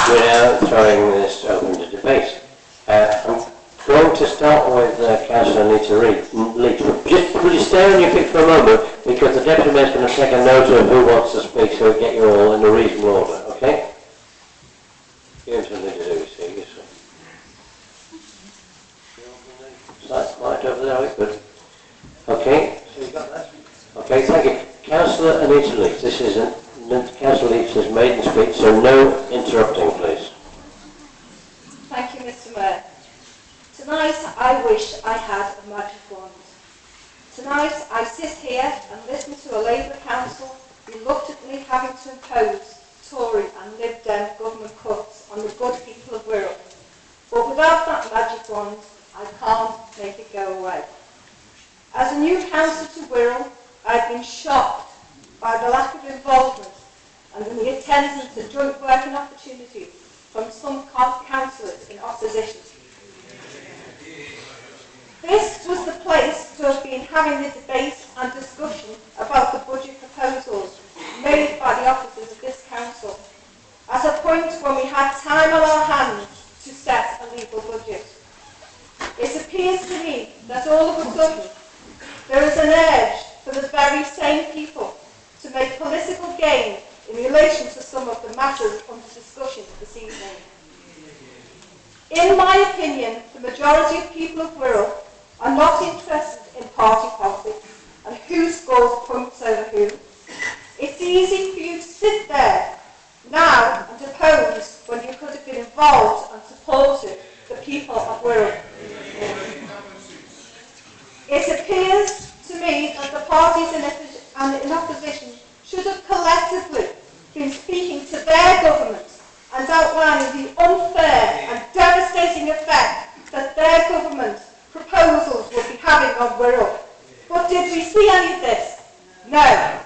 without throwing this open to debate. I'm going to start with Councillor Anita Leach. Will you stay on your feet for a moment, because the Deputy Mayor's going to take a note of who wants to speak, so we get you all in a reasonable order, okay? You have something to do, you see, yes, sir. Right over there, good. Okay, so you got that? Okay, thank you. Councillor Anita Leach, this is Councillor Leach's maiden speech, so no interrupting, please. Thank you, Mr. Mayor. Tonight, I wish I had a magic wand. Tonight, I sit here and listen to a Labour council reluctantly having to impose Tory and Lib Dem government cuts on the good people of Wirral. But without that magic wand, I can't make it go away. As a new councillor to Wirral, I've been shocked by the lack of involvement and in the attendance at joint working opportunities from some councillors in opposition. This was the place to have been having the debate and discussion about the budget proposals made by the officers of this council, at a point when we had time on our hands to set a legal budget. It appears to me that all of a sudden there is an urge for the very same people to make political gain in relation to some of the matters under discussion this evening. In my opinion, the majority of people of Wirral are not interested in party politics and who scores points over who. It's easy for you to sit there now and oppose when you could have been involved and supported the people of Wirral. It appears to me that the parties in opposition should have collectively been speaking to their government and outlining the unfair and devastating effect that their government proposals would be having on Wirral. But did we see any of this? No.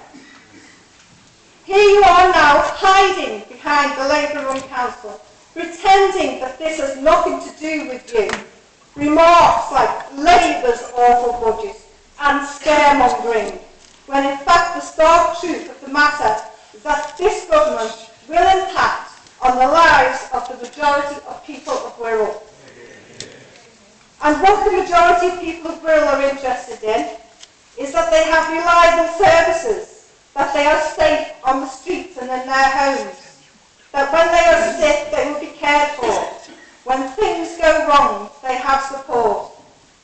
Here you are now hiding behind the Labour-run council, pretending that this has nothing to do with you. Remarks like Labour's awful budget and scaremongering, when in fact the stark truth of the matter is that this government will impact on the lives of the majority of people of Wirral. And what the majority of people of Wirral are interested in is that they have reliable services, that they are safe on the streets and in their homes, that when they are sick they will be cared for, when things go wrong they have support,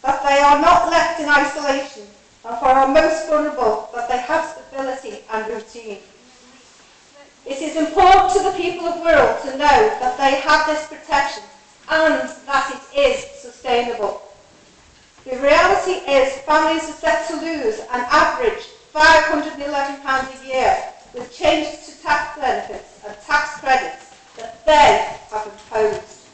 that they are not left in isolation, and for our most vulnerable that they have stability and routine. It is important to the people of Wirral to know that they have this protection and that it is sustainable. The reality is families are set to lose an average £511 a year with changes to tax benefits and tax credits that they have imposed.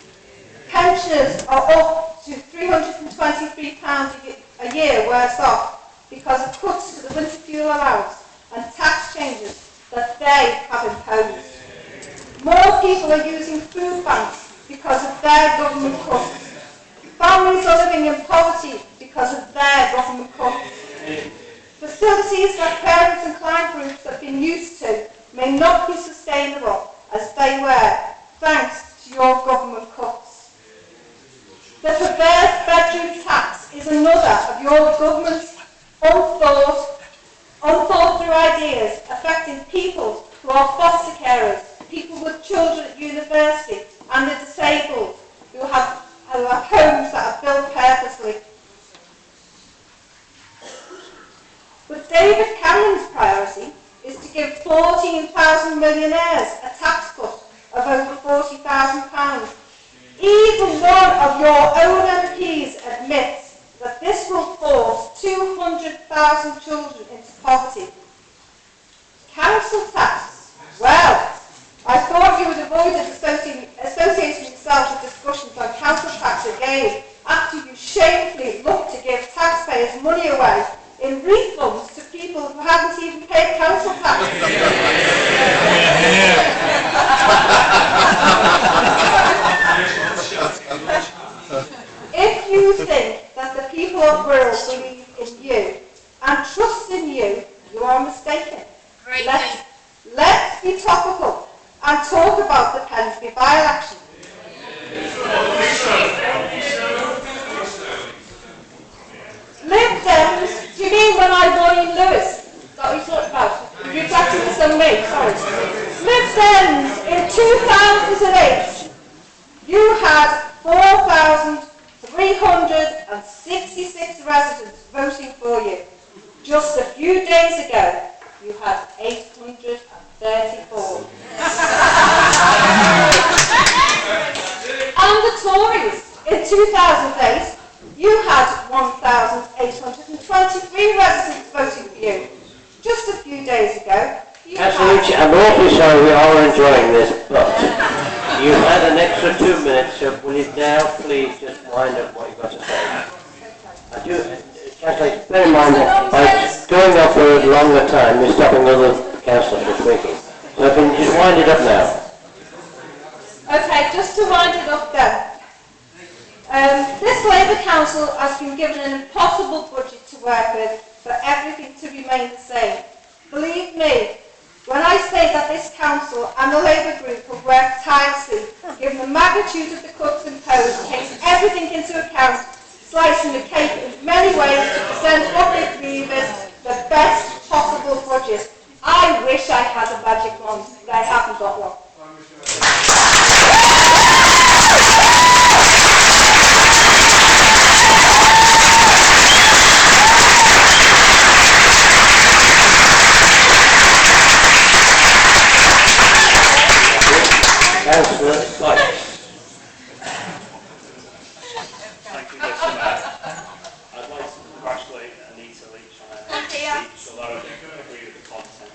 Pensioners are up to £323 a year worse off because of cuts to the winter fuel allowance and tax changes that they have imposed. More people are using food banks because of their government cuts. Families are living in poverty because of their government cuts. Facilities that parents and client groups have been used to may not be sustainable as they were, thanks to your government cuts. The perverse bedroom tax is another of your government's unthought through ideas affecting people who are foster carers, people with children at university and the disabled who have homes that are built purposely. But David Cameron's priority is to give 14,000 millionaires a tax cut of over £40,000. Even one of your own MPs admits that this will force 200,000 children into poverty. Council tax. Well, I thought you would avoid associating yourself with discussions on council tax again after you shamefully look to give taxpayers money away in refunds to people who haven't even paid council tax. If you think that the people of Wirral believe in you and trust in you, you are mistaken. Let's be topical and talk about the Pensby by-election. Lib Dems, do you mean when I won in Lewis? Is that what you talked about? You're reflecting this on me, sorry. Lib Dems, in 2008, you had 4,366 residents voting for you. Just a few days ago, you had 834. And the Tories, in 2008, you had 1,823 residents voting for you. Just a few days ago, you Councillor Leach, I'm awfully sorry, we are enjoying this, but you've had an extra 2 minutes, so will you now please just wind up what you've got to say? I do, Councillor, bear in mind that by going on for a longer time, you're stopping other councillors from speaking. So can you just wind it up now? Okay, just to wind it up then. This Labour Council has been given an impossible budget to work with for everything to remain the same. Believe me, when I say that this Council and the Labour Group have worked tirelessly, given the magnitude of the cuts imposed, taking everything into account, slicing the cake in many ways to present what they believe is the best possible budget. I wish I had a magic wand, but I haven't got one. Councillor Sykes. Thank you, Mr. Mayor. I'd like to congratulate Anita Leach on her speech, although I don't agree with the content.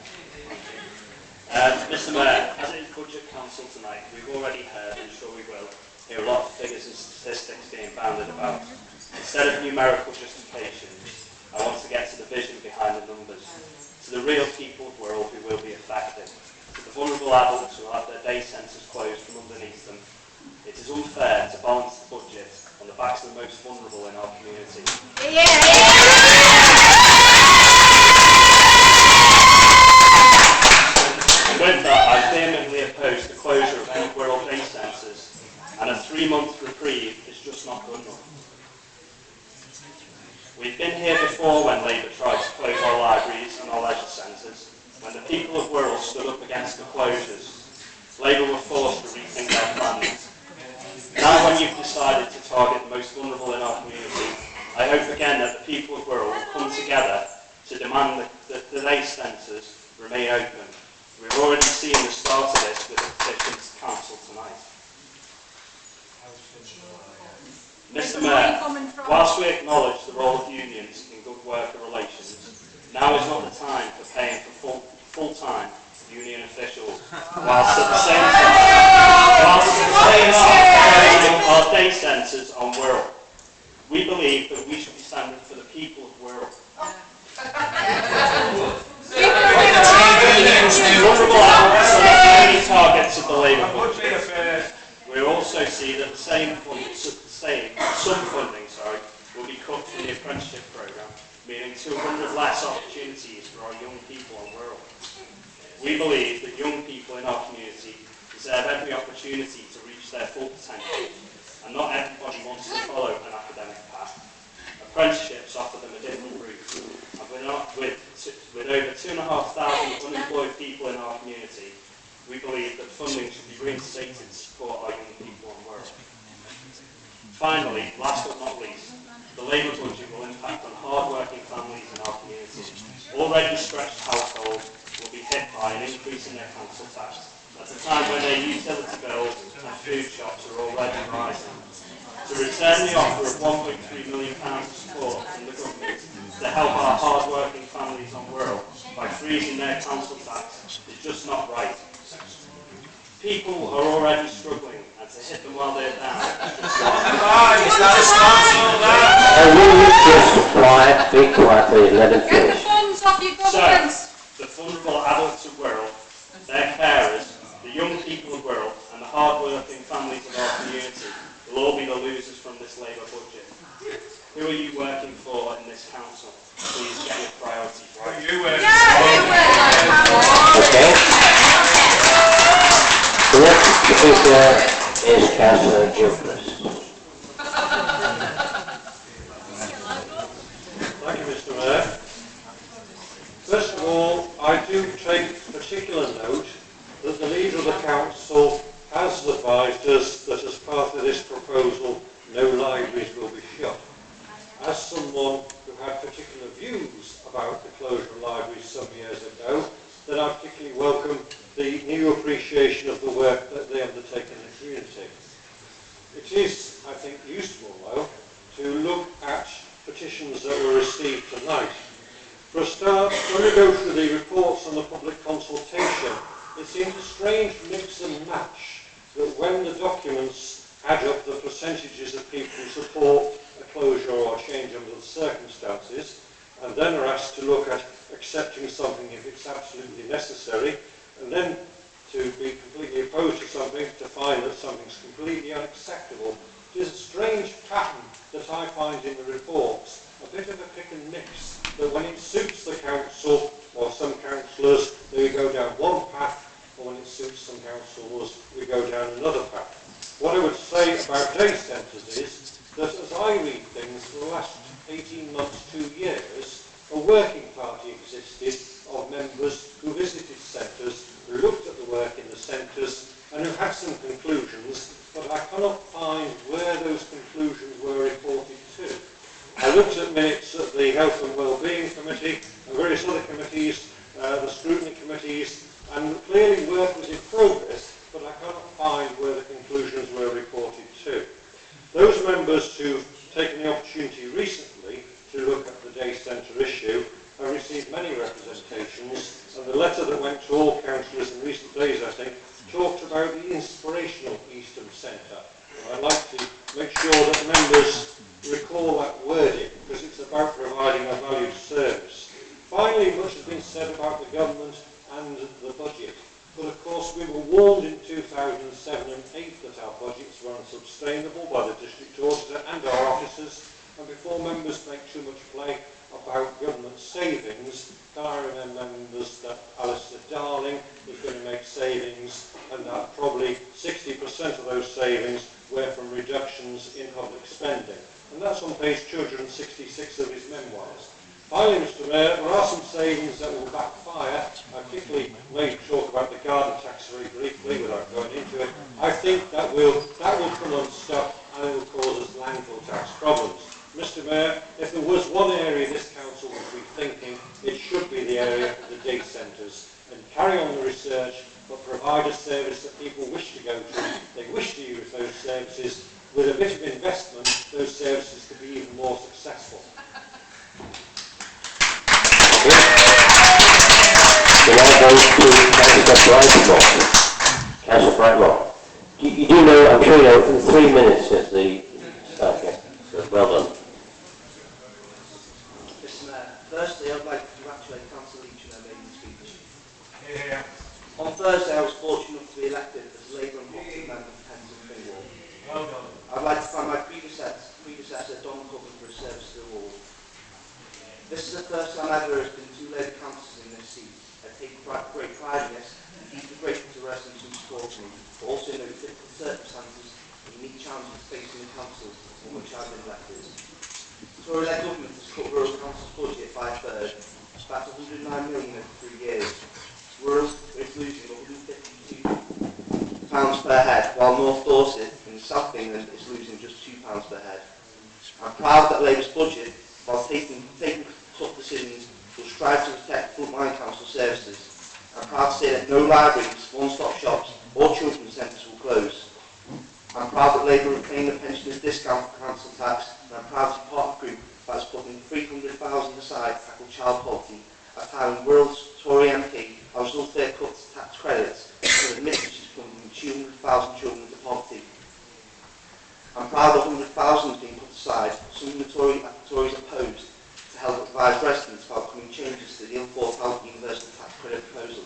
Mr. Mayor, as it is Budget Council tonight, we've already heard, and sure we will, hear a lot of figures and statistics being bounded about. Instead of numerical justifications, I want to get to the vision behind the numbers, to the real people of Wirral who will be affected, to the vulnerable adults who will have their day centres closed from underneath them. It is unfair to balance the budget on the backs of the most vulnerable in our community. And with that, I vehemently oppose the closure of any Wirral day centres, and a 3-month reprieve is just not good enough. We've been here before when Labour tried to close our libraries and our leisure centres. When the people of Wirral stood up against the closures, Labour were forced to rethink their plans. Now when you've decided to target the most vulnerable in our community, I hope again that the people of Wirral will come together to demand that the day centres remain open. We've already seen the start of this with the petitions to council tonight. Mr. Mayor, whilst we acknowledge the role of unions in good worker relations, now is not the time for paying for full-time union officials, whilst at the same time closing our day centres on Wirral. We believe that we should be standing for the people of Wirral. Vulnerable adults are the only targets of the Labour budget. We also see that some funding will be cut from the apprenticeship programme, meaning 200 less opportunities for our young people in Wirral. We believe that young people in our community deserve every opportunity to reach their full potential, and not everybody wants to follow an academic path. Apprenticeships offer them a different route, and with over 2,500 unemployed people in our community, we believe that funding should be reinstated to support our young people in Wirral. Finally, last but not least, the Labour budget will impact on hard-working families in our community. Already stretched households will be hit by an increase in their council tax at a time when their utility bills and food shops are already rising. To return the offer of £1.3 million support from the government to help our hard-working families on Wirral by freezing their council tax is just not right. People are already struggling, and to hit them while they're down is just not right. Be quiet, please, let him Get the finish. funds off your government. So, the vulnerable adults of Wirral, their carers, the young people of Wirral, and the hard-working families of our community will all be the losers from this Labour budget. Who are you working for in this council? Please get your priorities right. Okay. So let's Speaker is Councillor Gilchrist. Thank you, Mr. Mayor. First of all, I do take particular note that the Leader of the Council has advised us that as part of this proposal, no libraries will be shut. As someone who had particular views about the closure of libraries some years ago, then I particularly welcome the new appreciation of the work that they undertake in the community. It is, I think, useful, though, to look at petitions that were received tonight. For a start, when we go through the reports on the public consultation, it seems a strange mix and match that when the documents add up the percentages of people who support a closure or a change under the circumstances, and then are asked to look at accepting something if it's absolutely necessary, and then to be completely opposed to something, to find that something's completely unacceptable. It is a strange pattern that I find in the reports, a bit of a pick and mix, that when it suits the council or some councillors, they go down one path, or when it suits some councillors, we go down another path. What I would say about day centres is that as I read things for the last 18 months, 2 years, a working party existed of members who visited centres, who looked at the work in the centres, and who had some conclusions, but I cannot find where those conclusions were reported to. I looked at minutes at the Health and Wellbeing Committee and various other committees, the scrutiny committees, and clearly work was in progress, but I cannot find where the conclusions were reported to. Those members who've taken the opportunity recently to look at the day centre issue have received many representations, and the letter that went to all councillors in recent days, I think, talked about the inspirational Eastham Centre. I'd like to make sure that members recall that wording, because it's about providing a valued service. Finally, much has been said about the government and the budget, but of course we were warned in 2007 and 2008 that our budgets were unsustainable by the district auditor and our officers, and before members make too much play about government savings, can I remember members that Alistair Darling was going to make savings, and that probably 60% of those savings were from reductions in public spending. And that's on page 266 of his memoirs. Finally, Mr. Mayor, there are some savings that will backfire. I particularly may talk about the garden tax very briefly without going into it. I think that will come unstuck and it will cause us landfill tax problems. Mr. Mayor, if there was one area this council would be thinking, it should be the area of the day centres, and carry on the research, but provide a service that people wish to go to. They wish to use those services. With a bit of investment, those services could be even more successful. Councillor Brightmore. You do know, I'm sure you know, in 3 minutes is the... Okay, good, well done. Mr. Mayor, firstly I'd like to congratulate Councillor Leach on her maiden speech. Yeah. On Thursday I was fortunate enough to be elected as a Labour and Hoxton member for Penzance and Wirral. Well done. I'd like to thank my predecessor Don Coven for his service to the ward. This is the first time ever there has been 2 Labour councillors in this seat. I take great pride in this and deeply grateful to residents who support me, but also know the difficult circumstances and unique challenges facing the council in which I've been elected. The Tory-led government has cut Wirral Council's budget by a third. That's £109 million over 3 years. Wirral is losing £152 per head, while North Dorset in South England is losing just £2 per head. I'm proud that Labour's budget, while taking tough decisions, will strive to protect frontline council services. I'm proud to say that no libraries, one-stop shops or children's centres will close. I'm proud that Labour retained the pensioners' discount for council tax, and I'm proud to be part of a group that has put in £300,000 aside to tackle child poverty, at a time when Wirral's Tory MP has unfair cuts to tax credits and admits that she's plunging 200,000 children into poverty. I'm proud that 100,000 has been put aside, something the Tories opposed, to help advise residents about coming changes to the ill-thought-out universal tax credit proposal.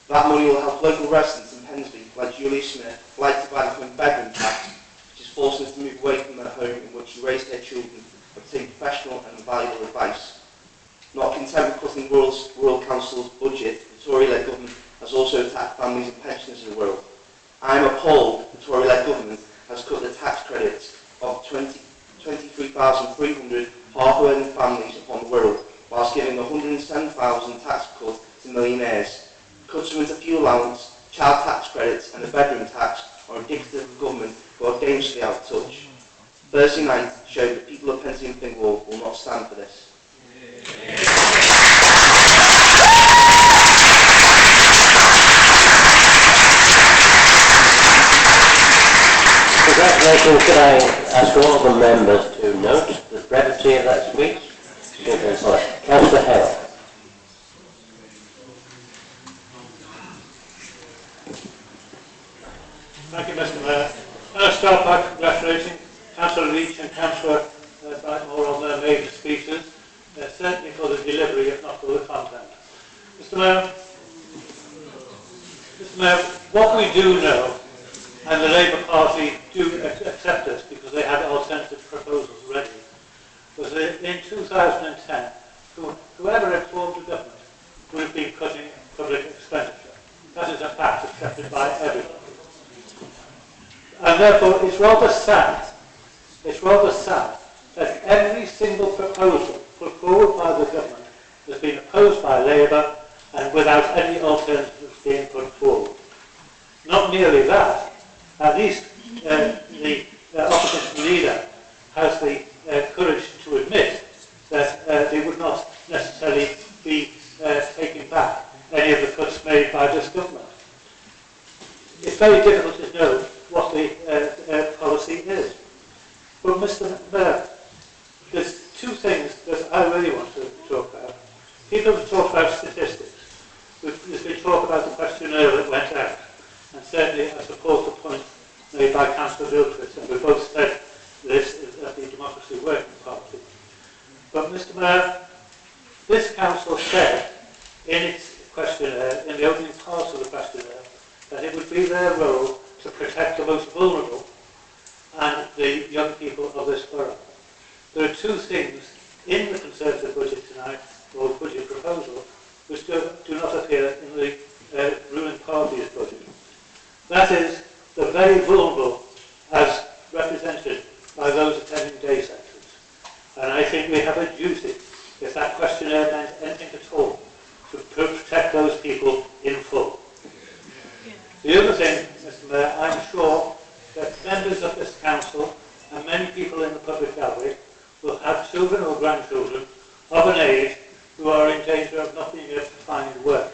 That money will help local residents in Pensby, like Julie Smith, like to buy the bedroom tax, which is forcing us to move away from their home in which she raised their children and obtain professional and valuable advice. Not content with cutting Wirral Council's budget, the Tory-led government has also attacked families and pensioners in Wirral. I'm appalled the Tory-led government has cut the tax credits of 23,300 hard-earning families upon the Wirral, whilst giving 107,000 tax cut to millionaires. Cuts to fuel allowance, child tax credits and the bedroom tax are indicative of a government who are dangerously out of touch. Thursday night showed that people of Pensy and Fingal will not stand for this. Congratulations. Could I ask all the members to note the brevity of that speech? Councillor Hale. Thank you, Mr. Mayor. I'll start by congratulating Councillor Leach and Councillor Blackmore on their major speeches, certainly for the delivery, if not for the content. Mr. Mayor, what we do know, and the Labour Party do accept this because they had alternative proposals ready, was that in 2010, whoever had formed the government would have been cutting public expenditure. That is a fact accepted by everybody. And therefore, it's rather sad that every single proposal put forward by the government has been opposed by Labour and without any alternatives being put forward. Not merely that, at least the opposition leader has the courage to admit that they would not necessarily be taking back any of the cuts made by this government. It's very difficult to know what the policy is. But Mr. Mayor, there's two things that I really want to talk about. People have talked about statistics. There's been talk about the questionnaire that went out. And certainly I support the point made by Councillor Wiltritz, and we both said this at the Democracy Working Party. But Mr. Mayor, this council said in its questionnaire, in the opening part of the questionnaire, that it would be their role to protect the most vulnerable and the young people of this borough. There are two things in the Conservative budget tonight, or budget proposal, which do not appear in the ruling party's budget. That is the very vulnerable as represented by those attending day sections. And I think we have a duty, if that questionnaire meant anything at all, to protect those people in full. The other thing, Mr. Mayor, I'm sure that members of this council and many people in the public gallery will have children or grandchildren of an age who are in danger of not being able to find work.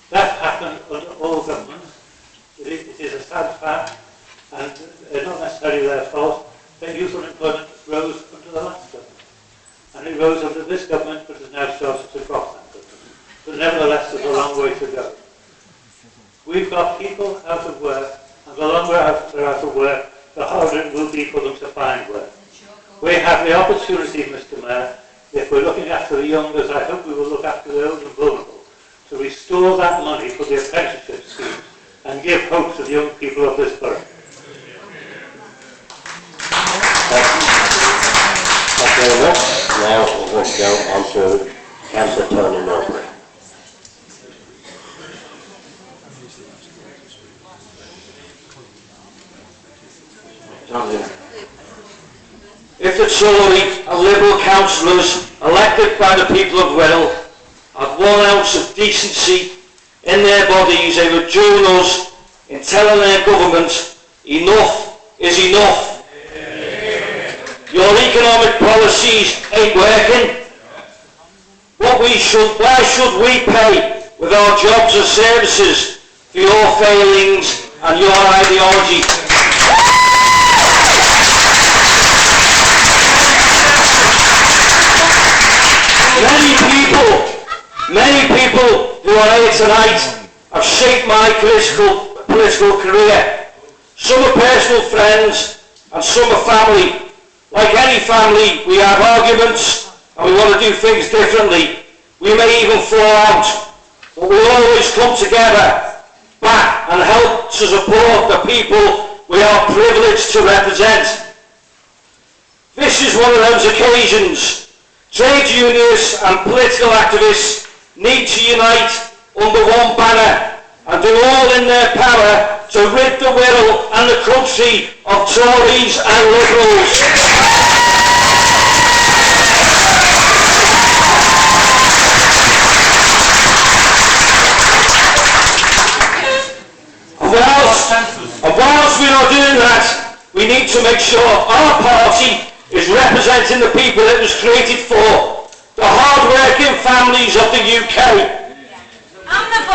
That happened under all governments. It is a sad fact, and not necessarily their fault, that youth unemployment rose under the last government. And it rose under this government, but has now started to drop that government. But nevertheless, there's a long way to go. We've got people out of work, and the longer they're out of work, the harder it will be for them to find work. We have the opportunity, Mr. Mayor, if we're looking after the young, as I hope we will look after the old and vulnerable, to restore that money for the apprenticeship schemes and give hope to the young people of this borough. Thank you very much. Now we're going to go on to Councillor Tony Norbury. If the Tory and Liberal councillors elected by the people of Wirral had 1 ounce of decency in their bodies, they would join us in telling their government enough is enough. Your economic policies ain't working. Why should we pay with our jobs and services for your failings and your ideology? Many people who are here tonight have shaped my political career. Some are personal friends and some are family. Like any family, we have arguments and we want to do things differently. We may even fall out, but we always come together back and help to support the people we are privileged to represent. This is one of those occasions. Trade unionists and political activists need to unite under one banner and do all in their power to rid the Wirral and the country of Tories and Liberals. And whilst we are doing that, we need to make sure our party is representing the people it was created for, the hard-working families of the UK.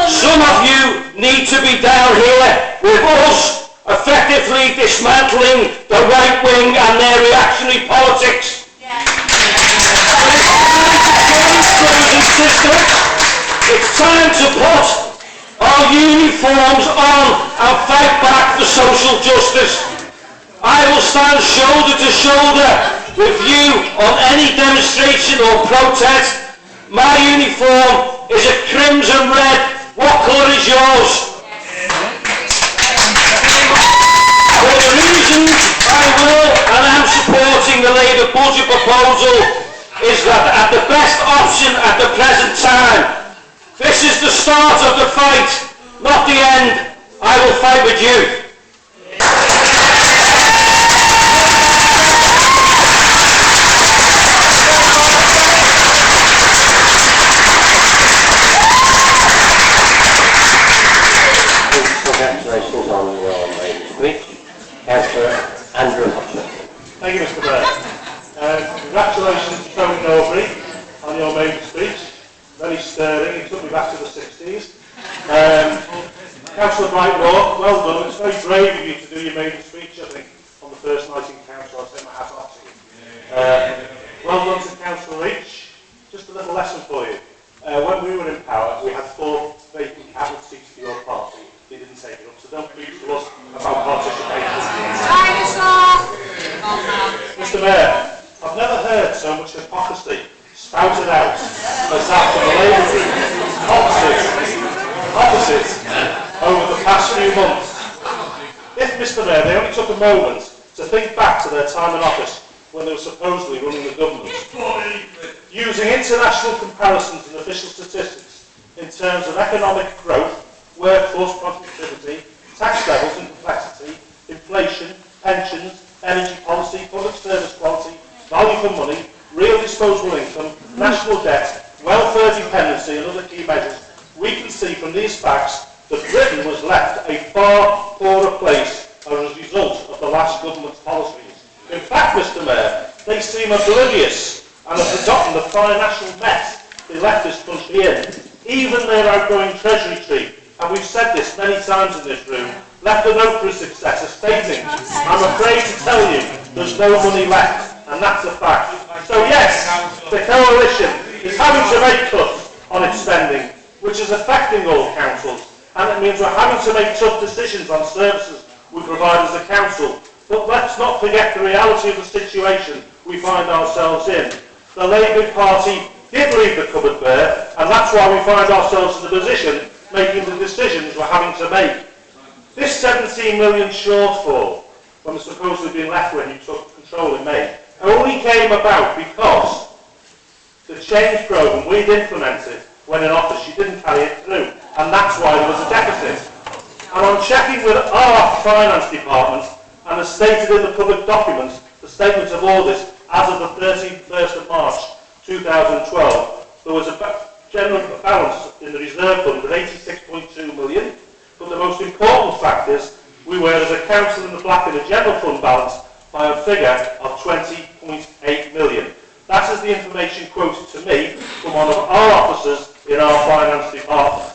Some of you need to be down here with us, effectively dismantling the right wing and their reactionary politics. It's time to put our uniforms on and fight back for social justice. I will stand shoulder to shoulder with you on any demonstration or protest. My uniform is a crimson red. What colour is yours? For the reasons I will and am supporting the Labour budget proposal is that at the best option at the present time. This is the start of the fight, not the end. I will fight with you. Congratulations on your maiden speech. Councillor Andrew Hudson. Thank you, Mr. Mayor. Congratulations to Tony Norbury on your maiden speech. Very stirring. It took me back to the 60s. Councillor Wirral, well done. It's very brave of you to do your maiden speech, I think, on the first night in council. I'll take my hat off to you. Well done to Councillor Reach. Just a little lesson for you. When we were in power, we had 4 vacant cabinet seats for your party. They didn't take it up, so don't preach to us about participation. Mr. Mayor, I've never heard so much hypocrisy spouted out as that from the Labour group opposite over the past few months. If, Mr. Mayor, they only took a moment to think back to their time in office when they were supposedly running the government, using international comparisons and official statistics in terms of economic growth, workforce productivity, tax levels and complexity, inflation, pensions, energy policy, public service quality, value for money, real disposable income, national debt, welfare dependency and other key measures, we can see from these facts that Britain was left a far poorer place as a result of the last government's policies. In fact, Mr. Mayor, they seem oblivious and have forgotten the financial mess they left this country in. Even their outgoing Treasury tree, and we've said this many times in this room, left a note for his successor stating, I'm afraid to tell you, there's no money left, and that's a fact. So yes, the coalition is having to make cuts on its spending, which is affecting all councils, and it means we're having to make tough decisions on services we provide as a council. But let's not forget the reality of the situation we find ourselves in. The Labour Party did leave the cupboard bare, and that's why we find ourselves in the position making the decisions we're having to make. This 17 million shortfall, when was supposedly being left when you took control in May, only came about because the change programme we'd implemented when in office, you didn't carry it through, and that's why there was a deficit. And on checking with our finance department, and as stated in the public documents, the statement of audit as of the 31st of March 2012, there was a general balance in the reserve fund of 86.2 million, but the most important fact is we were as a council in the black in the general fund balance by a figure of 20.8 million. That is the information quoted to me from one of our officers in our finance department.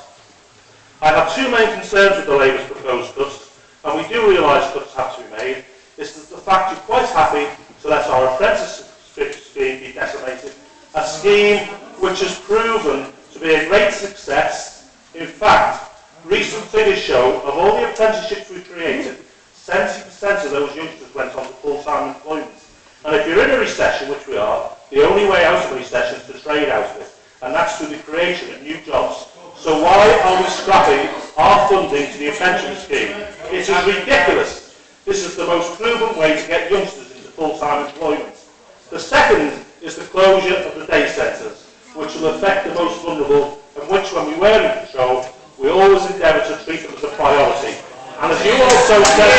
I have 2 main concerns with the Labour's proposed cuts, and we do realise cuts have to be made. This is the fact you're quite happy to let our apprenticeship scheme be decimated, a scheme which has proven to be a great success. In fact, recent figures show of all the apprenticeships we created, 70% of those youngsters went on to full-time employment. And if you're in a recession, which we are, the only way out of a recession is to trade out of it, and that's through the creation of new jobs. So why are we scrapping our funding to the apprenticeship scheme? It is ridiculous. This is the most proven way to get youngsters into full-time employment. The second is the closure of the day centres, which will affect the most vulnerable, and which, when we were in control, we always endeavour to treat them as a priority. And as you also said,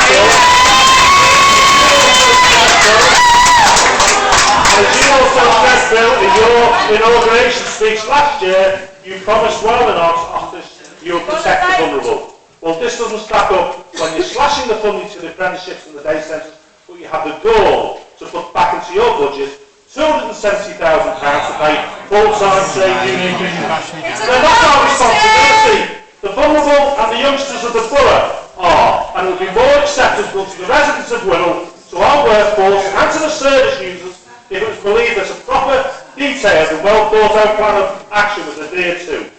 Bill, in your inauguration speech last year, you promised well in our office you would protect the vulnerable. Well, this doesn't stack up when you're slashing the funding to the apprenticeships and the day centres, but you have the gall to put back into your budget £270,000 to pay full-time trade union officials. They're not our responsibility. The vulnerable and the youngsters of the borough are, and it would be more acceptable to the residents of Wirral, to our workforce and to the service users if it was believed that a proper, detailed and well-thought-out plan of action was adhered to.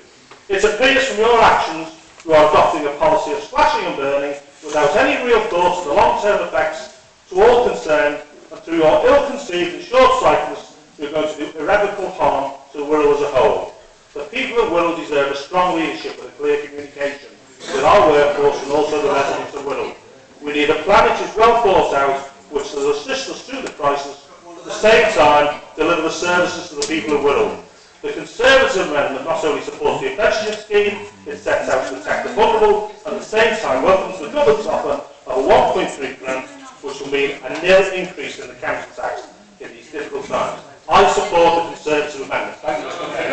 It appears from your actions you are adopting a policy of slashing and burning without any real thought of the long-term effects to all concerned, and through your ill-conceived and short-sightedness you are going to do irreparable harm to Wirral as a whole. The people of Wirral deserve a strong leadership with a clear communication with our workforce and also the residents of Wirral. We need a plan which is well thought out, which will assist us through the crisis, at the same time deliver the services to the people of Wirral. The Conservative amendment not only supports the apprenticeship scheme, it sets out to protect the vulnerable, and at the same time welcomes the government's offer of a 1.3 grant, which will mean a nil increase in the council tax in these difficult times. I support the Conservative amendment. Thank you, Mr. Mayor.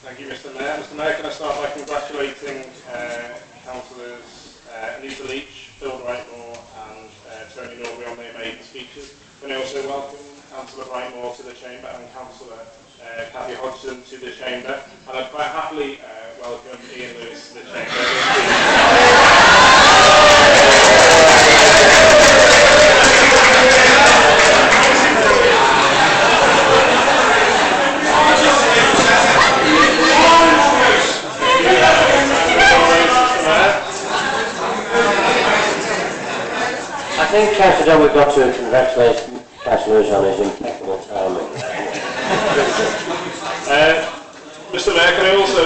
Thank you, Mr. Mayor. Mr. Mayor, can I start by congratulating Councillors Anita Leach, Phil Brightmore and Tony Norbury on their maiden speeches. Can I also welcome Councillor Brightmore to the Chamber and Councillor Cathy Hodgson to the Chamber, and I'd quite happily welcome Ian Lewis to the Chamber. I think, Councillor Dunn, we've got to congratulate Councillor Lewis on his impeccable timing. Mr. Mayor, can I also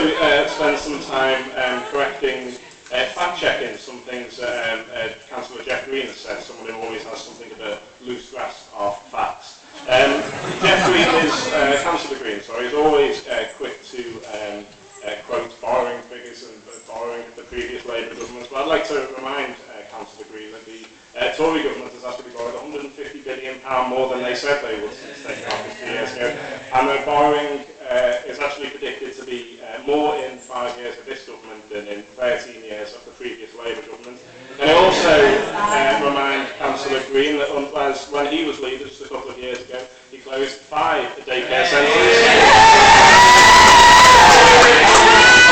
spend some time correcting, fact-checking some things Councillor Jeff Green has said, someone who always has something of a loose grasp of facts. Jeff Green Councillor Green, is always quick to quote borrowing figures and borrowing of the previous Labour government, but I'd like to remind Councillor Green that the Tory government has actually borrowed £150 billion more than they said they would since taking office 2 years ago, and their borrowing is actually predicted to be more in 5 years of this government than in 13 years of the previous Labour government. And I also remind Councillor Green that when he was leader just a couple of years ago, he closed 5 daycare centres.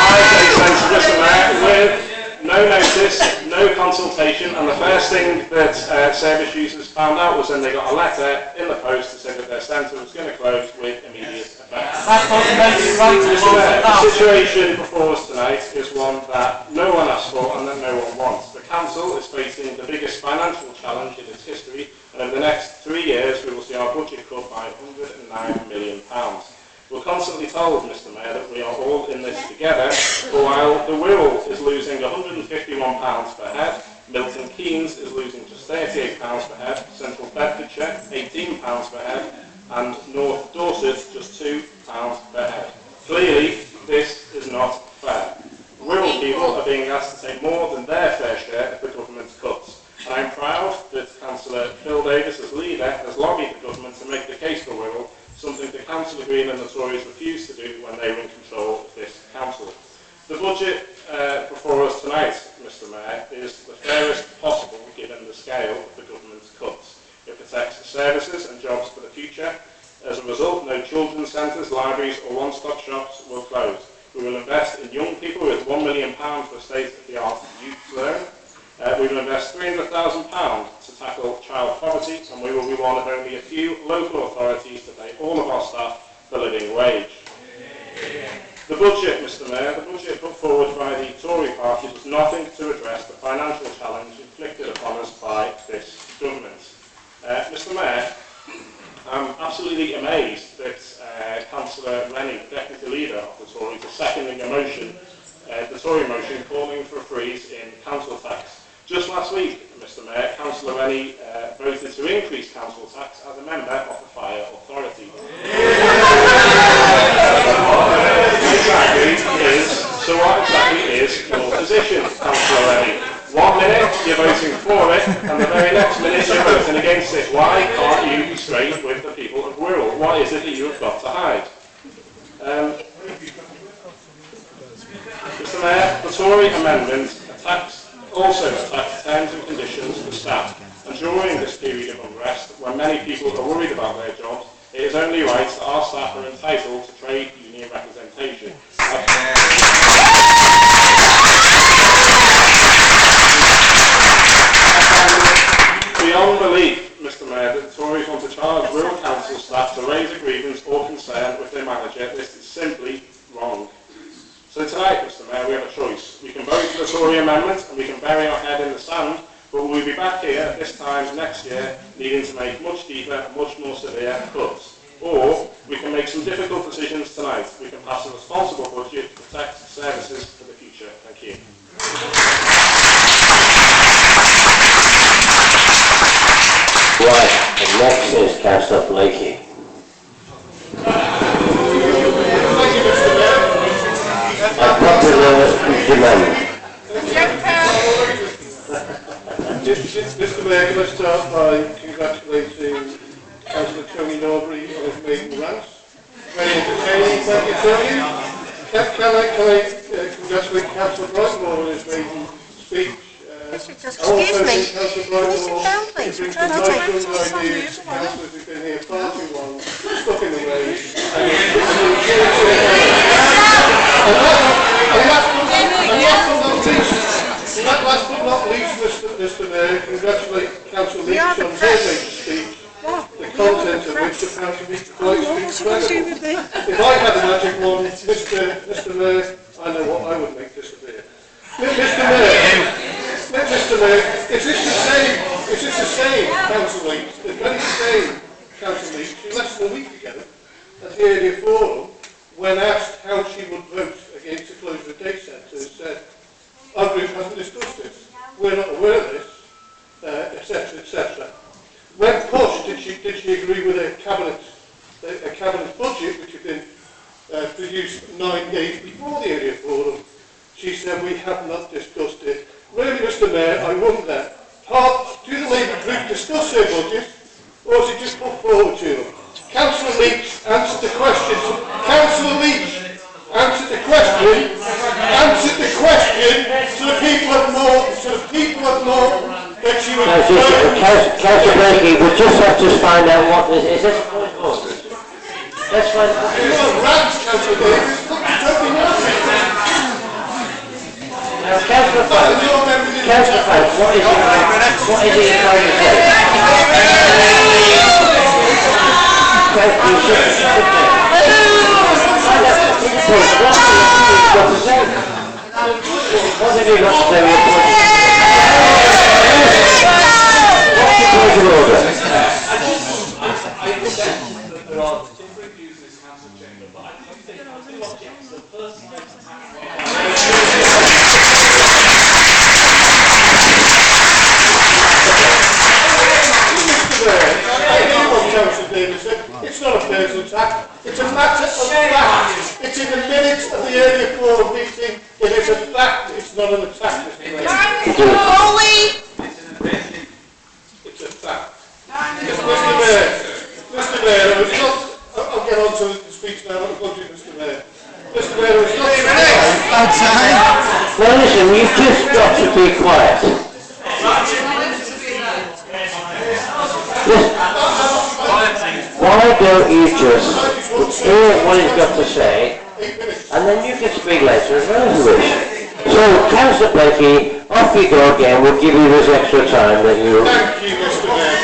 5 day centres, Mr. Mayor, with no notice, no consultation, and the first thing that service users found out was when they got a letter in the post to say that their centre was going to close with immediate effect. The situation before us tonight is one that no one asked for and that no one wants. The council is facing the biggest financial challenge in its history, and over the next 3 years we will see our budget cut by £109 million. We're constantly told, Mr. Mayor, that we are all in this together, but while the Wirral is losing £151 per head, Milton Keynes is losing just £38 per head, Central Bedfordshire £18 per head, and North Dorset just £2 per head. Clearly, this is not fair. Wirral people are being asked to take more than their fair share of the government's cuts. And I'm proud that Councillor Phil Davis, as leader, has lobbied the government to make the case for Wirral, something that Councillor Green and the Tories refused to do when they were in control of this council. The budget before us tonight, Mr. Mayor, is the fairest possible given the scale of the government's cuts. It protects services and jobs for the future. As a result, no children's centres, libraries or one-stop shops will close. We will invest in young people with £1 million for a state-of-the-art youth loan. We will invest £300,000 to tackle child poverty, and we will be one of only a few local authorities to pay all of our staff the living wage. The budget, Mr. Mayor, the budget put forward by the Tory party does nothing to address the financial challenge inflicted upon us by this government. Mr. Mayor, I'm absolutely amazed that Councillor Rennie, the Deputy Leader of the Tories, is seconding a motion, the Tory motion calling for a freeze in council tax. Just last week, Mr. Mayor, Councillor Rennie voted to increase is it that you have got to hide? Mr Mayor, the Tory amendment also attacks terms and conditions for staff, and during this period of unrest, when many people are worried about their jobs, it is only right that our staff are entitled to trade union representation. Beyond belief, Mr Mayor, that the Tories want to charge Wirral Council staff to raise a grievance or concern with their manager. This is simply wrong. So tonight, Mr Mayor, we have a choice. We can vote for the Tory amendment and we can bury our head in the sand, but we'll be back here this time next year needing to make much deeper and much more severe cuts. Or we can make some difficult decisions tonight. We can pass a responsible budget to protect services for the future. Thank you. Right, and next is Councillor Blakey. A popular demand. Mr Mayor, can I start by congratulating Councillor Tony Norbury on his maiden rant? Very entertaining, thank you Tony. Can I congratulate Councillor Brightmore on his maiden speech? Excuse me, can you sit down please? We're trying to take ideas, councillors who've been here far too long, stuck in the way. Last but not least, Mr Mayor, congratulate Councillor Leach on her maiden speech, the content of which appears to be quite incredible. If I had a magic wand, Mr Mayor, I know what I would make disappear. Mr Mayor, is this the same Councillor Leach, the very same Councillor Leach, who less than a week ago at the area forum, when asked how she would vote against the closure of day centres, said, our group hasn't discussed this, we're not aware of this, etc., etc. When pushed, did she agree with a cabinet budget which had been produced 9 days before the area forum? She said, we have not discussed it. Really, Mr Mayor, I wonder, do the Labour group discuss their budget, or is it just put forward to them? Councillor Leach answered the question. Councillor Leach answered the question. Answered the question to the people of North. That she was. Councillor Blakey, we just have to find out what this is. This a point of order? Let's find out. It's not rants, Councillor Davis. Councillor Fine, what is it you're trying to say? What have you got to say with your point? What's your point of order? I accept that there are different views in this council chamber, but I do object to the personalised attack. It's not a personal attack, it's a matter of fact. It's in the minutes of the area forum meeting. It is a fact, it's not an attack, Mr Mayor. It's a fact. Mr Mayor, I'll get on to the speech now, I'll go to Mr Mayor. Mr Mayor, it's not Well, listen, you've just got to be quiet. Why don't you just hear what he's got to say, and then you can speak later as well if you wish. So, Councillor Blakey, off you go again. We'll give you this extra time that you... Thank you, Mr Mayor.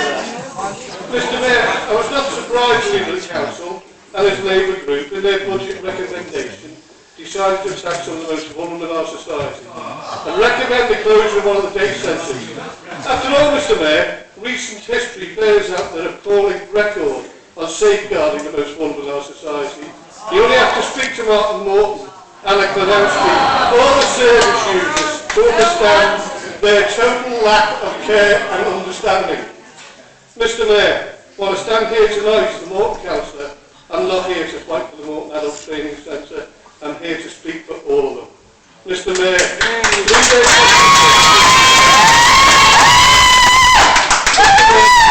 Mr Mayor, I was not surprised that the Council and its Labour group, in their budget recommendation, decided to attack some of the most vulnerable in our society and recommend the closure of one of the day centres. After all, Mr Mayor, recent history bears out their appalling record on safeguarding the most vulnerable in our society. You only have to speak to Martin Morton, Anna Klanowski, all the service users to understand their total lack of care and understanding. Mr Mayor, while I stand here tonight as the Morton Councillor, I'm not here to fight for the Morton Adult Training Centre. I'm here to speak for all of them. Mr Mayor,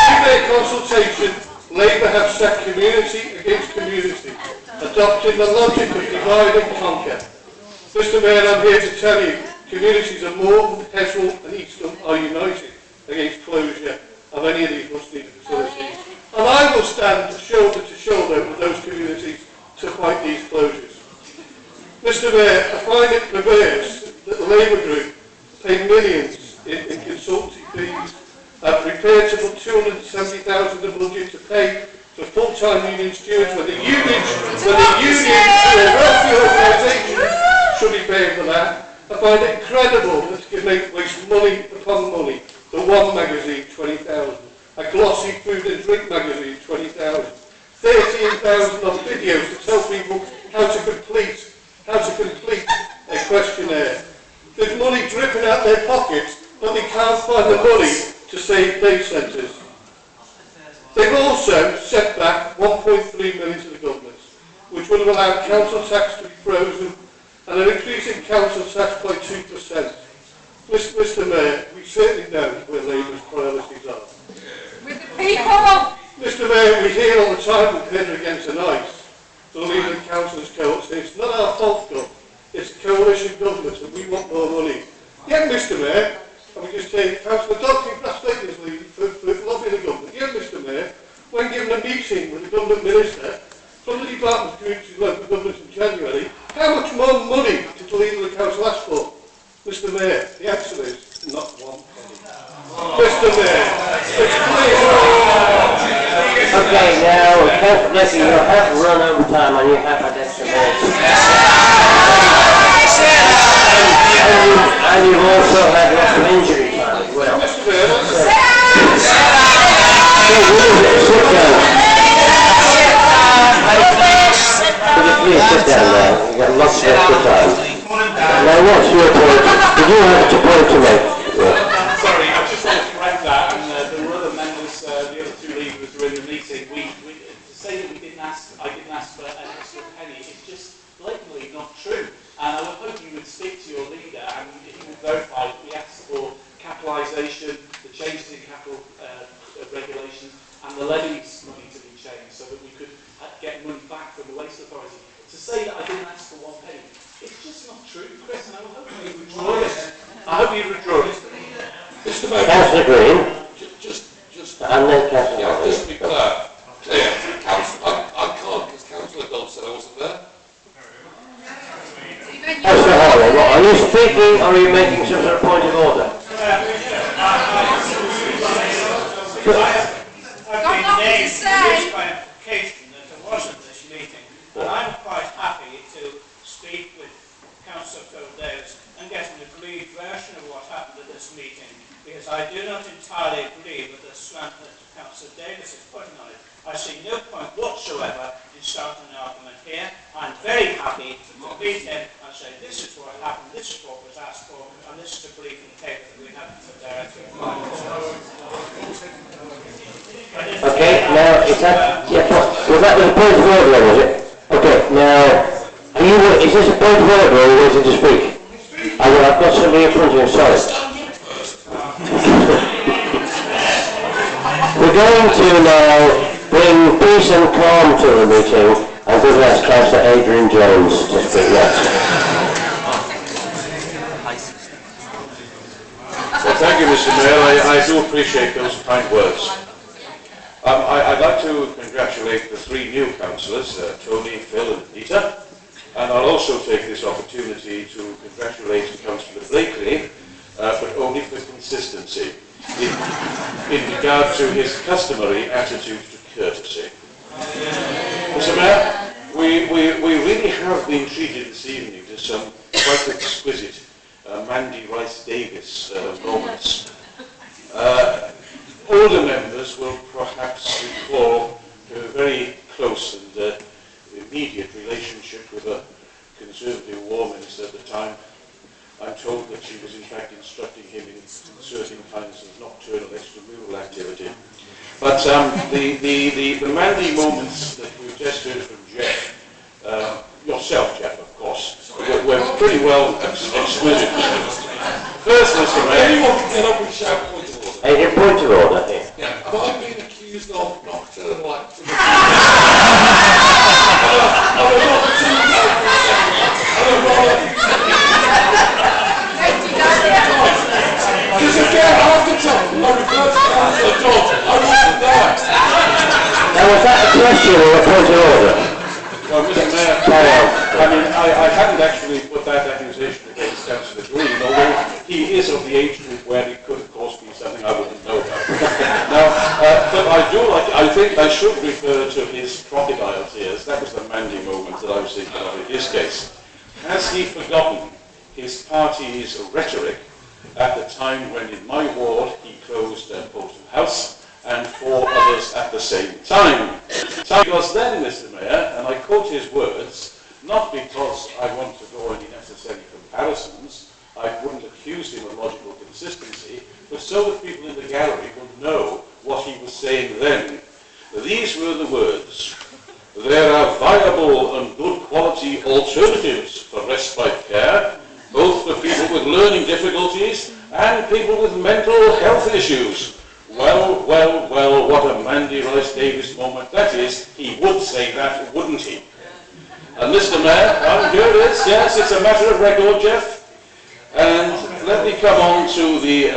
in their consultation, Labour have set community against community, adopting the logic of divide and conquer. Mr. Mayor, I'm here to tell you, communities of Morton, Hessel and Eastham are united against closure of any of these much-needed facilities. And I will stand shoulder to shoulder with those communities to fight these closures. Mr. Mayor, I find it perverse that the Labour group pay millions in consultancy fees, prepared to put 270,000 in the budget to pay for full-time union stewards when the unions to a wealthy organisation should be paying for that. I find it incredible that it can waste money upon money. The One magazine, 20,000. A glossy food and drink magazine, 20,000. 13,000 on videos to tell people how to complete a questionnaire. There's money dripping out their pockets, but they can't find the money to save day centres. They've also set back 1.3 million to the government, which would have allowed council tax to be frozen and an increase in council tax by 2%. Mr. Mayor, we certainly know where Labour's priorities are. With the people! Mr. Mayor, we hear all the time with Pedro against the ice. The Leader of Councillors Co say it's not our fault, Gov. It's a coalition government and we want more money. Yet, Mr. Mayor, and we just take Councillor Dodson congratulating his lead for lobbying the government. Yet, Mr. Mayor, when given a meeting with the government minister from the Department of Community and Local Government in January, how much more money did the Leader of the Council ask for? Mr. Mayor, the answer is not one penny. Mr. Mayor, it's clear. Okay, now, Councillor Deputy, you have run over time and you have had extra minutes. And you've also had lots of injury time as well. Mr. Mayor, Sit down. Would you please sit down now? You've got lots of extra time. Now, what's your point? Did you have a point to make? Sorry, I just want to correct that, and there were other members, the other two leaders who were in the meeting. To say that I didn't ask for an extra penny, it's just blatantly not true. And I would hope you would speak to your leader and if you would verify that we asked for capitalisation, the changes in capital regulations, and the levies money to be changed so that we could get money back from the Waste Authority. To say that I didn't ask for one penny, it's just not true, Chris, and I hope you withdraw it. I hope you withdraw it. Mr. Mayor, Councillor Green, just and then Councillor just to be clear, I can't, because Councillor Dodd said I wasn't there. Councillor Howley, what, are you speaking or are you making some sort of point of order? I've been named this clarification that I was at this meeting, and I'm quite happy to speak with Councillor Phil Davis and get an agreed version of what happened at this meeting, because I do not entirely agree with the slant that Councillor Davis is putting on it. I see no point whatsoever in starting an argument here. I'm very happy to meet him and say this is what happened, this is what was asked for, and this is the briefing paper that we have for director. Okay, now, is that, yeah, was that the point of order, was it? Okay, now, is this a point of order or are you waiting to speak? I've got somebody in front of you, sorry. We're going to now bring peace and calm to the meeting and we'll ask Councillor Adrian Jones to speak next. Well, thank you, Mr. Mayor. I do appreciate those kind words. I'd like to congratulate the three new councillors, Tony, Phil and Peter, and I'll also take this opportunity to congratulate Councillor Blakely, but only for consistency in regard to his customary attitude to courtesy. Mr. Mayor, we really have been treated this evening to some quite exquisite Mandy Rice-Davis moments. Older members will perhaps recall a very close and immediate relationship with a Conservative War Minister at the time. I'm told that she was in fact instructing him in certain kinds of nocturnal extramural activity. But the Mandy moments that we've just heard from Jeff, yourself Jeff of course, were pretty well exquisite. First, Mr. Mayor, anyone can get up and shout point of order. Hey, point of order here. yeah, have I been accused of nocturnal activity? think I should refer to his crocodile tears. That was the Mandy moment that I was thinking of in his case. Has he forgotten his party's rhetoric at the time when in my ward he closed Bolton House and 4 others at the same time? Because then, Mr. Mayor, and I quote his words, not because I want to draw any necessary comparisons, I wouldn't accuse him of logical consistency, but so that people in the gallery will know what he was saying then. These were the words: "There are viable and good quality alternatives for respite care, both for people with learning difficulties and people with mental health issues." Well, well, well, what a Mandy Rice Davis moment that is. He would say that, wouldn't he? And Mr. Mayor, here it is, yes, it's a matter of record, Jeff. And let me come on to the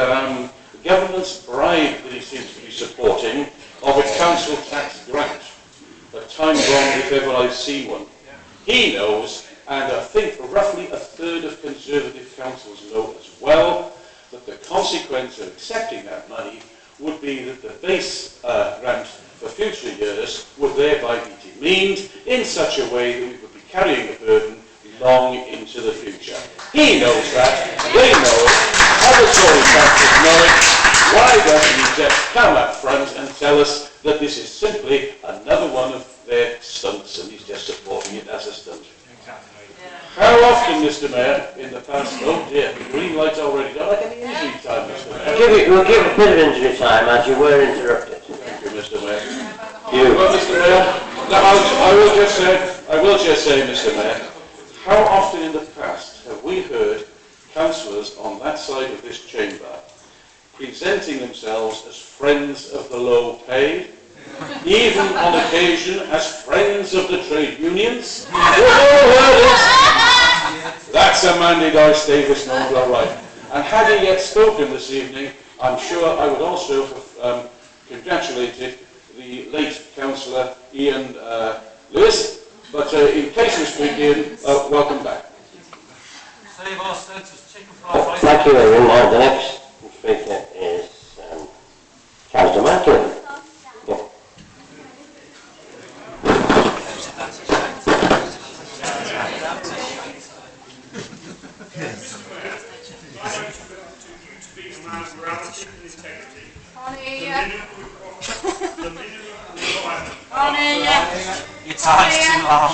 government's bribe that he seems to be supporting of a council tax grant. A time bomb if ever I've seen one. He knows, and I think roughly a third of Conservative councils know as well, that the consequence of accepting that money would be that the base grant for future years would thereby be demeaned in such a way that we would be carrying the burden long into the future. He knows that, they know it, other Tory councillors know it. Why doesn't he just come up front and tell us that this is simply another one of their stunts and he's just supporting it as a stunt? How often, Mr. Mayor, in the past, oh dear, the green light's already gone, like any injury time, Mr. Mayor. We'll give a bit of injury time as you were interrupted. Thank you, Mr. Mayor. Well, Mr. Mayor, I will just say, Mr. Mayor, how often in the past have we heard councillors on that side of this chamber presenting themselves as friends of the low paid, even on occasion as friends of the trade unions? We've all heard it. That's a Mandy Rice Davis moment, all right. And had he yet spoken this evening, I'm sure I would also have congratulated the late councillor Ian Lewis. But in case we speak, Ian, welcome back. Thank you, Ian. Now, the next speaker is Councillor Macklin. Yeah. Your tie's too long.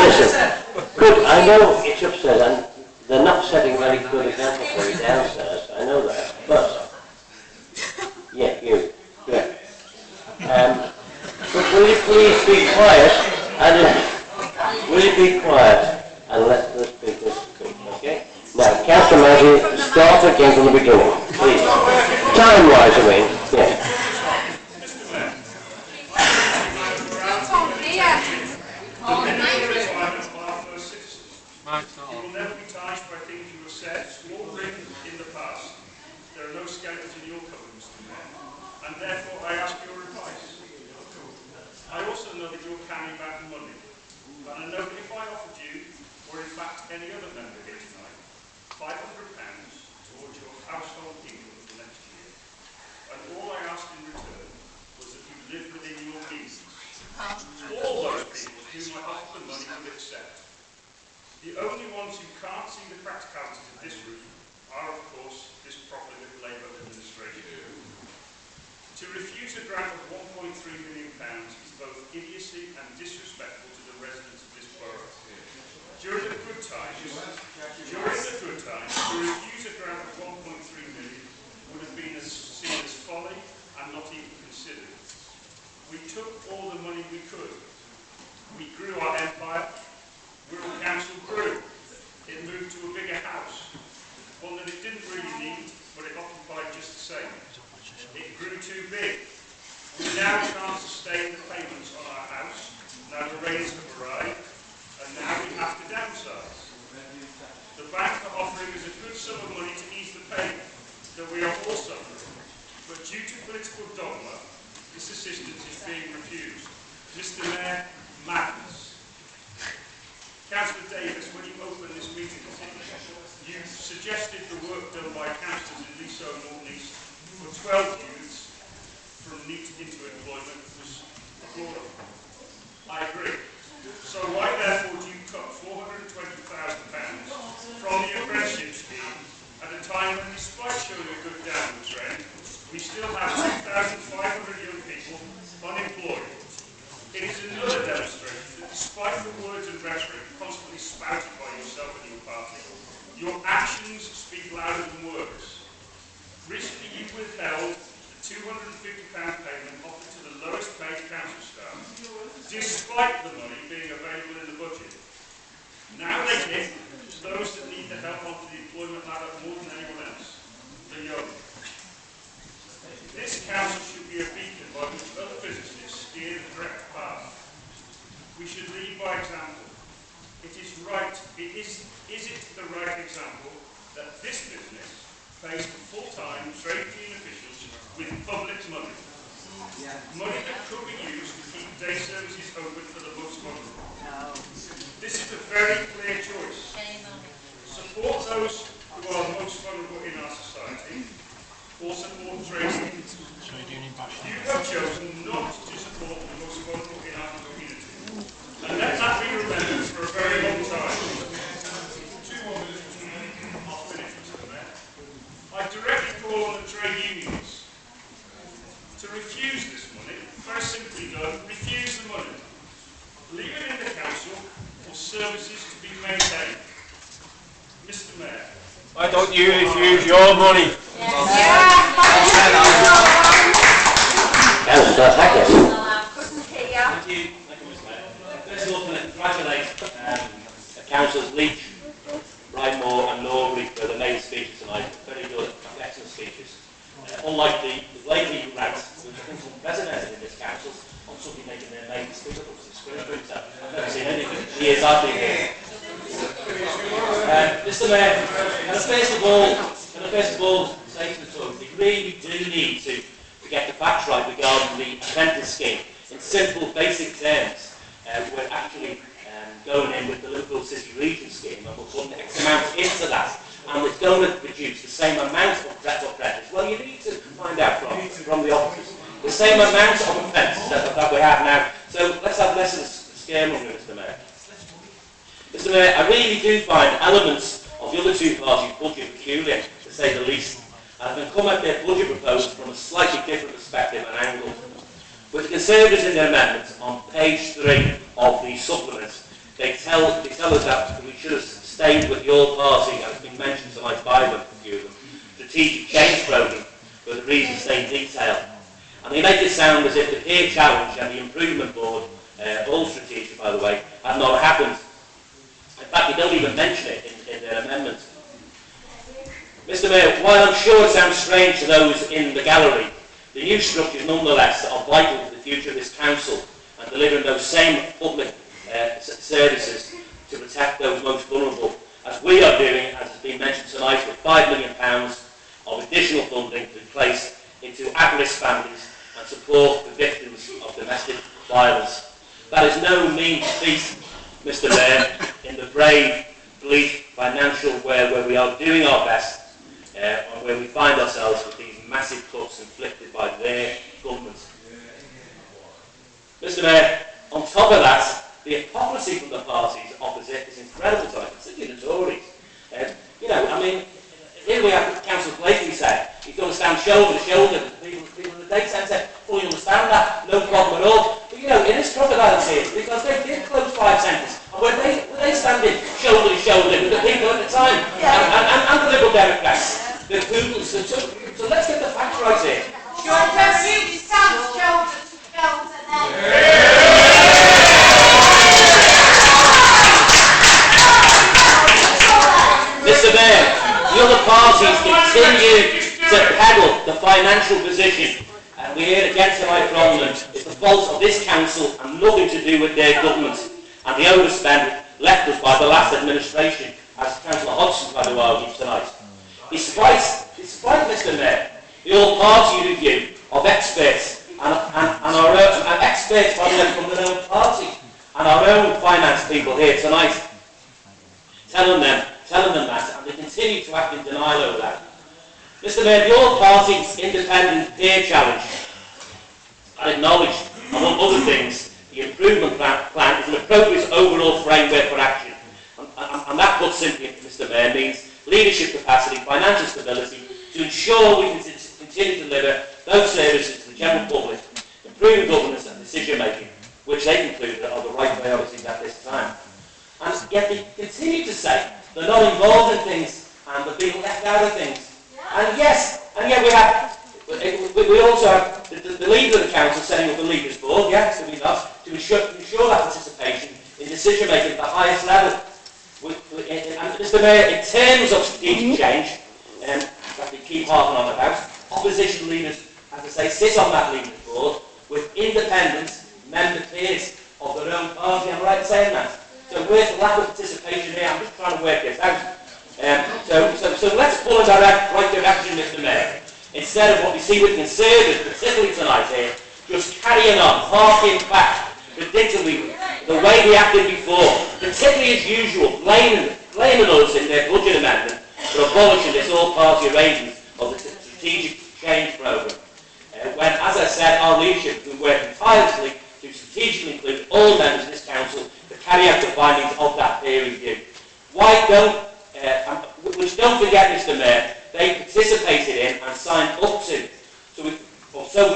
Listen. Good, I know it's upstairs and they're not setting very good example for you downstairs, I know that, but, yeah, you, yeah. But will you please be quiet and let the speakers speak, okay? Now, Councillor Maggie, start again from the beginning, please. Time-wise, I mean, yeah. You will never be tarnished by things you have said or written in the past. There are no skeletons in your cupboard, Mr. Mayor, and therefore I ask your advice. I also know that you're carrying back money, and I know that if I offered you, or in fact any other member here tonight, £500 towards your household income for the next year, and all I asked in return was that you live within your means, all those people whom I offer the money would accept. The only ones who can't see the practicalities of this route are, of course, this profligate Labour administration. To refuse a grant of £1.3 million is both idiocy and disrespectful to the residents of this borough. During the good times, to refuse a grant of £1.3 million would have been seen as folly and not even considered. We took all the money we could. We grew our empire. Wirral Council grew. It moved to a bigger house, one that it didn't really need, but it occupied just the same. It grew too big. We now can't sustain the payments on our house. Now the rains have arrived, and now we have to downsize. The bank are offering us a good sum of money to ease the pain that we are all suffering, but due to political dogma, this assistance is being refused. Mr. Mayor, madness. Councillor Davis, when you opened this meeting suggested the work done by councillors in Leeso and North East for 12 youths from NEET into employment was applaudable. I agree. So why therefore do you cut £420,000 from the apprenticeship scheme at a time when, despite showing a good downward trend, we still have 2,500 young people unemployed? It is another demonstration that despite the words and rhetoric constantly spouted by yourself and your party, your actions speak louder than words. Recently you withheld the £250 payment offered to the lowest paid council staff, despite the money being available in the budget. Now they give those that need the help onto the employment ladder more than anyone else, the young. This council should be a beacon by which other businesses steer the correct path. We should lead by example. It is right, is it the right example that this business pays for full-time trade union officials with public money? Money that could be used to keep day services open for the most vulnerable. This is a very clear choice. Support those who are most vulnerable in our society, or support trade unions. You have chosen not to support the most vulnerable in our community. And let that be remembered for a very long time. I'll finish, Mr. Mayor. I directly call on the trade unions to refuse this money. Very simply done, refuse the money. Leave it in the council for services to be maintained. Mr. Mayor. Why don't you refuse your money? Councillor Hackett. Thank you, Mr. Mayor. First of all, can I congratulate Councillors Leach, Brightmore and Norbury for the main speeches tonight. Very good, excellent speeches. Unlike the lately rants, which I think are unprecedented in this council, on somebody making their main speech, I've never seen anything in the years I've been here. Mr. Mayor, can I first of all say to the Tories, we really do need to get the facts right regarding the apprentice scheme. In simple, basic terms, we're actually going in with the Liverpool City Region scheme, and we're putting X amount into that, and it's going to produce the same amount of apprentices. Well, you need to find out from the officers the same amount of apprentices that we have now. So let's have less of a scaremongering, Mr. Mayor. Mr. Mayor, I really do find elements of the other two parties' budget peculiar, to say the least, and have come at their budget proposal from a slightly different perspective and angle. With the Conservatives in their amendments on page 3 of the supplement, they tell us that we should have stayed with your party, and it's been mentioned tonight by them, a few of them, strategic change programme for the reasons they detail. And they make it sound as if the peer challenge and the improvement board, all strategic by the way, have not happened. In fact, they don't even mention it in their amendments. Mr. Mayor, while I'm sure it sounds strange to those in the gallery, the new structures nonetheless are vital to the future of this council and delivering those same public services to protect those most vulnerable, as we are doing, as has been mentioned tonight, with £5 million of additional funding to be placed into at-risk families and support the victims of domestic violence. That is no mean feat, Mr. Mayor, in the brave, bleak financial where we are doing our best, and where we find ourselves with these massive cuts inflicted by their government. Mr. Mayor, on top of that, the hypocrisy from the parties opposite is incredible tonight, particularly the Tories. Here we have Councillor Blakely said he's going to stand shoulder to shoulder with the people in the day centre. Fully understand that, no problem at all. But it is crocodile tears because they did close 5 centres. And were they standing shoulder to shoulder with the people at the time? And the Liberal Democrats, the Googles. So let's get the facts right here. Mr. Mayor, the other parties continue to peddle the financial position, and we hear again tonight from them. It's the fault of this council and nothing to do with their government and the overspend left us by the last administration, as Councillor Hodgson tried to argue tonight. Despite Mr. Mayor, the all-party review of experts and our own experts from their own party and our own finance people here tonight, telling them telling them that, and they continue to act in denial over that. Mr Mayor, your party's independent peer challenge acknowledged, among other things, the improvement plan is an appropriate overall framework for action. And that, put simply, Mr Mayor, means leadership capacity, financial stability, to ensure we can continue to deliver those services to the general public, improving governance and decision making, which they concluded are the right priorities at this time. And yet they continue to say they're not involved in things and they're being left out of things. And yet we also have the leader of the council setting up a leaders board, yes, do we not, to ensure that participation in decision making at the highest level. And Mr Mayor, in terms of strategic change, that we keep harping on about, opposition leaders, as I say, sit on that leaders board with independent member peers of their own party. I'm right in saying that. So where's the lack of participation here? I'm just trying to work this out. So let's pull in the right direction, Mr Mayor. Instead of what we see with Conservatives, particularly tonight here, just carrying on, harking back, predictably, the way they acted before, particularly as usual, blaming us in their budget amendment for abolishing this all-party arrangement of the strategic change programme. When, as I said, our leadership has been working tirelessly to strategically include all members of this council to carry out the findings of that peer review. Which don't forget, Mr Mayor, they participated in and signed up to. So we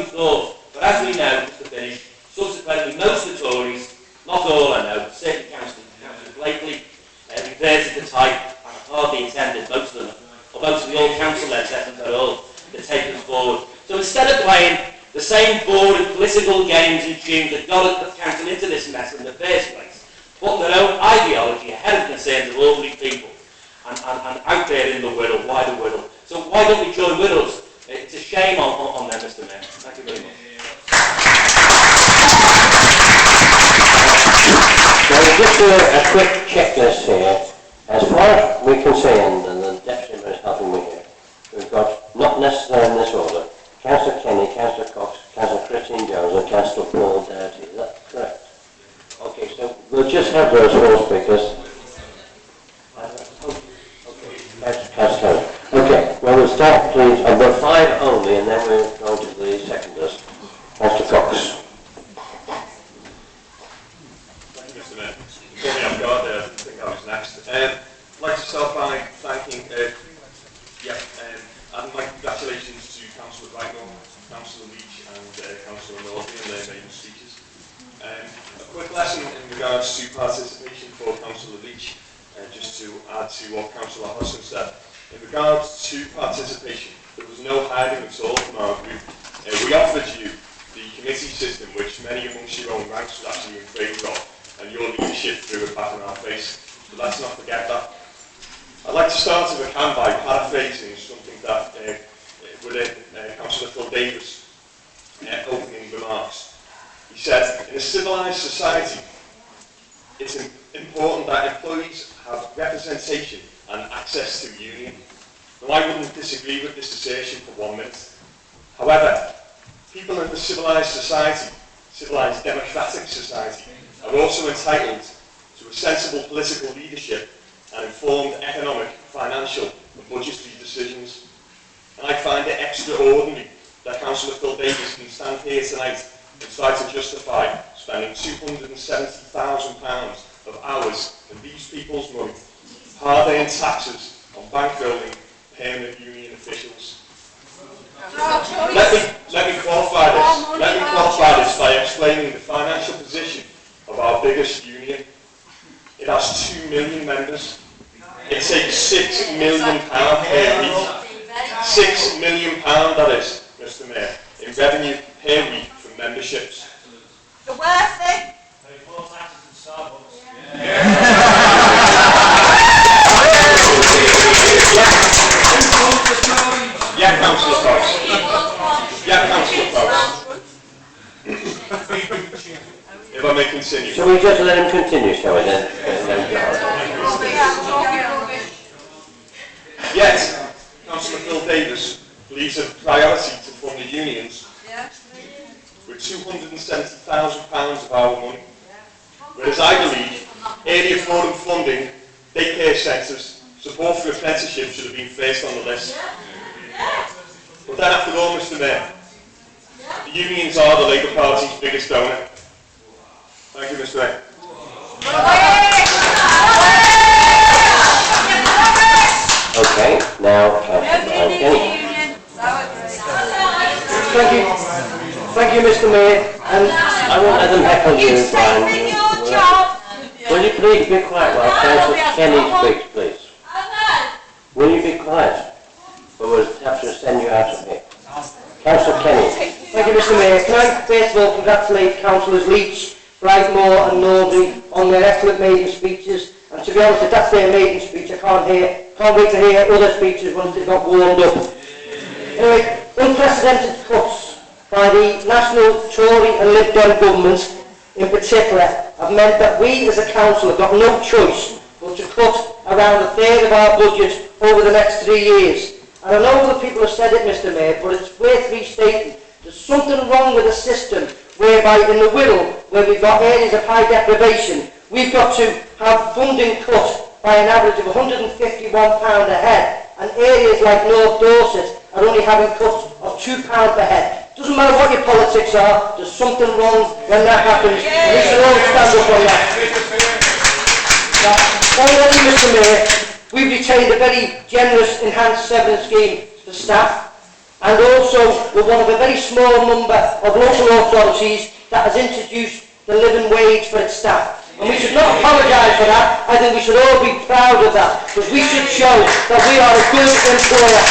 thought. But as we know, just to finish, subsequently most of the Tories, not all I know, but certainly Councillor Blakely, reverted the type and hardly attended most of them, or most of the old council-led sessions at all, to take them forward. So instead of playing the same boring political games and tunes that got the council into this mess in the first place, putting their own ideology ahead of the concerns of ordinary people, and out there in the Wirral, why the Wirral? So why don't we join with us? It's a shame on them, Mr Mayor. Thank you very much. Now, just a quick checklist here. As far as we're concerned, and the Deputy Mayor is helping me here, we've got, not necessarily in this order, Councillor Kenny, Councillor Cox, Councillor Christine Jones, and Councillor Paul Doherty. Is that correct? Okay, so we'll just have those four speakers. Okay, well, we'll start, please. I've got 5 only, and then we'll go to the seconders. Councillor Cox. Thank you, Mr Mayor. Before me off guard there, I think I was next. I'd like to start by thanking, and my congratulations to Councillor Brightmore, Councillor Leach, and Councillor Northey and their maiden speeches. A quick lesson in regards to participation for Councillor Leach, just to add to what Councillor Hodgson said. In regards to participation, there was no hiding at all from our group. We offered you the committee system, which many amongst your own ranks was actually in favour of, and your leadership threw it back in our face. So let's not forget that. I'd like to start, if I can, by paraphrasing something that within Councillor Phil Davis' opening remarks. He said, in a civilised society, it's important that employees have representation and access to the union. Now, I wouldn't disagree with this assertion for 1 minute. However, people in the civilised society, civilised democratic society, are also entitled to a sensible political leadership and informed economic, financial and budgetary decisions. And I find it extraordinary that Councillor Phil Davis can stand here tonight and try to justify spending £270,000 of hours of these people's money, hard-earned taxes on bank building permanent union officials. Let me qualify this. Let me qualify this by explaining the financial position of our biggest union. It has 2 million members. It takes £6 million per week. £6 million, that is, Mr Mayor, in revenue per week from memberships. The worst thing? Yeah, Councillor Fox. Yeah, Councillor Fox. If I may continue. Shall we just let him continue, shall we then? Yet, Councillor Phil Davis believes a priority to fund the unions with £270,000 of our money. Whereas I believe area forum funding, daycare centres, support for apprenticeship should have been first on the list. But then after all, Mr Mayor, the unions are the Labour Party's biggest donor. Thank you, Mr Mayor. Okay, now Councillor Kenny. Thank you, Mr Mayor, and I won't let them heckle you, Brian. Will you please be quiet while Councillor Kenny speaks, please? Will you be quiet, or we'll have to send you out of here? Councillor Kenny. Thank you, Mr Mayor. Can I first of all congratulate Councillors Leach, Brightmore and Norbury on their excellent maiden speeches. And to be honest, if that's their maiden speech, I can't wait to hear other speeches once they've got warmed up. Anyway, unprecedented cuts by the National Tory and Lib Dem governments in particular have meant that we as a council have got no choice but to cut around a third of our budget over the next 3 years. And I know other people have said it, Mr Mayor, but it's worth restating. There's something wrong with the system whereby in the Wirral, where we've got areas of high deprivation, we've got to have funding cut by an average of £151 a head, and areas like North Dorset are only having cuts of £2 per head. Doesn't matter what your politics are, there's something wrong when that happens, and we should all stand up on that. Now, already, Mr Mayor, we've retained a very generous enhanced severance scheme for staff, and also we're one of a very small number of local authorities that has introduced the living wage for its staff. And we should not apologise for that. I think we should all be proud of that, because we should show that we are a good employer.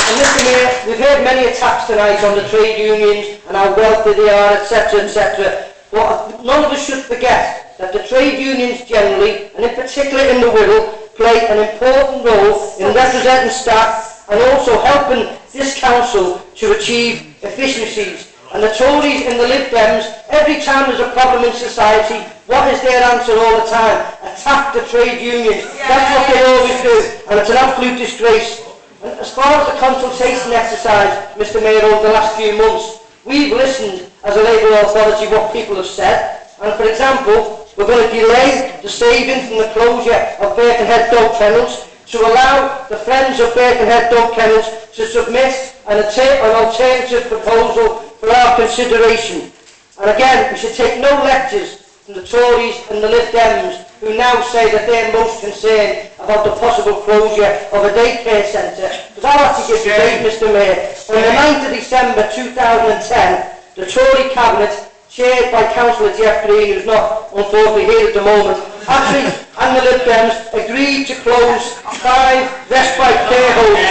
And Mr Mayor, we've heard many attacks tonight on the trade unions and how wealthy they are, etc., etc. But none of us should forget that the trade unions generally, and in particular in the Wirral, play an important role in representing staff and also helping this council to achieve efficiencies. And the Tories and the Lib Dems, every time there's a problem in society, what is their answer all the time? Attack the trade unions. That's what they always do, and it's an absolute disgrace. And as far as the consultation exercise, Mr Mayor, over the last few months, we've listened as a Labour authority what people have said, and for example, we're going to delay the savings from the closure of Birkenhead Dog Kennels to allow the Friends of Birkenhead Dog Kennels to submit an alternative proposal for our consideration. And again, we should take no lectures from the Tories and the Lib Dems, who now say that they're most concerned about the possible closure of a daycare centre. Because I'll have to give you a date, Mr Mayor. On the 9th of December 2010, the Tory Cabinet, chaired by Councillor Jeff Green, who's not unfortunately here at the moment, actually, and the Lib Dems, agreed to close 5 respite care homes.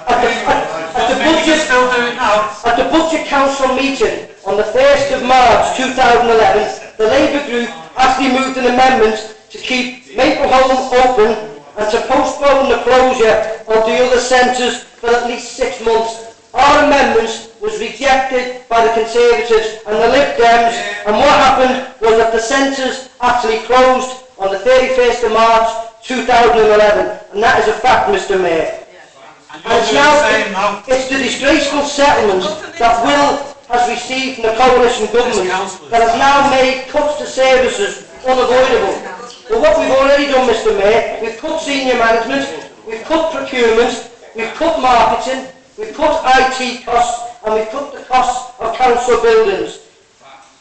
At the Budget Council meeting on the 1st of March 2011, the Labour group actually moved an amendment to keep Maple Home open and to postpone the closure of the other centres for at least 6 months. Our amendments was rejected by the Conservatives and the Lib Dems, and what happened was that the centres actually closed on the 31st of March 2011, and that is a fact, Mr Mayor. And it's the disgraceful settlement that Wirral has received from the coalition government that has now made cuts to services unavoidable. But what we've already done, Mr Mayor, we've cut senior management, we've cut procurement, we've cut marketing, we've cut IT costs, and we've cut the costs of council buildings.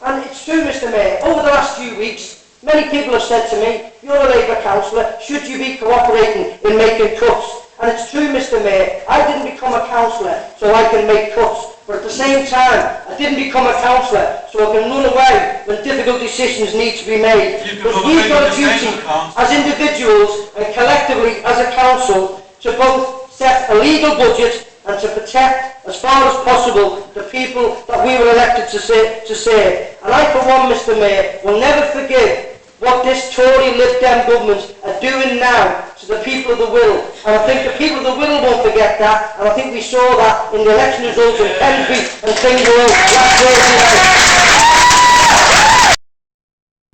And it's true, Mr Mayor, over the last few weeks, many people have said to me, you're a Labour councillor, should you be cooperating in making cuts? And it's true, Mr Mayor, I didn't become a councillor so I can make cuts. But at the same time, I didn't become a councillor so I can run away when difficult decisions need to be made. Because we've got a duty as individuals and collectively as a council to both set a legal budget and to protect, as far as possible, the people that we were elected to serve. And I, for one, Mr Mayor, will never forgive what this Tory Lib Dem government are doing now to the people of the Wirral. And I think the people of the Wirral won't forget that, and I think we saw that in the election results in Pensby and Clingwell last Thursday night.